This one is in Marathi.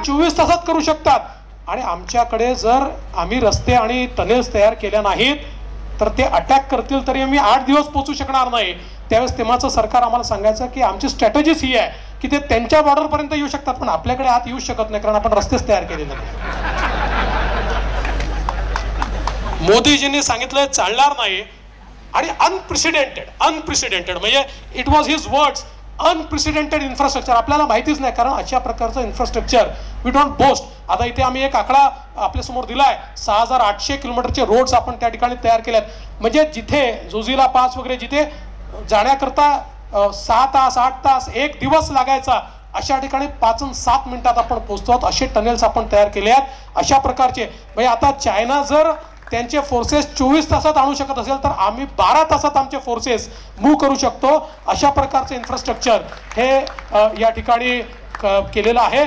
24 तासात करू शकतात आणि आमच्याकडे जर आम्ही रस्ते आणि टनेल्स तयार केल्या नाहीत तर ते अटॅक करतील तरी आम्ही 8 दिवस पोहोचू शकणार नाही. त्यावेळेस तेव्हाचं सरकार आम्हाला सांगायचं की आमची स्ट्रॅटेजीच ही आहे की ते त्यांच्या बॉर्डरपर्यंत येऊ शकतात पण आपल्याकडे आत येऊ शकत नाही कारण आपण रस्तेच तयार केलेले नाही. मोदीजींनी सांगितलं चालणार नाही आणि अनप्रेसिडेंटेड म्हणजे it was his words, unprecedented infrastructure. आपल्याला माहितीच नाही कारण अशा प्रकारचं इन्फ्रास्ट्रक्चर वी डोंट बोस्ट. आता इथे आम्ही एक आकडा आपल्यासमोर दिलाय, 6800 किलोमीटरचे रोड्स आपण त्या ठिकाणी तयार केलेत. म्हणजे जिथे जोजिला पास वगैरे जिथे जाण्याकरता 6 तास 8 तास 1 दिवस लागायचा अशा ठिकाणी 5 आणि 7 मिनिटात आपण पोहोचतो. असे टनेल्स आपण तयार केले आहेत. अशा प्रकारचे म्हणजे आता चायना जर त्यांचे फोर्सेस 24 तासात आणू शकत असेल तर आम्ही 12 तासात आमचे फोर्सेस मूव्ह करू शकतो. अशा प्रकारचे इन्फ्रास्ट्रक्चर हे या ठिकाणी केलेलं आहे.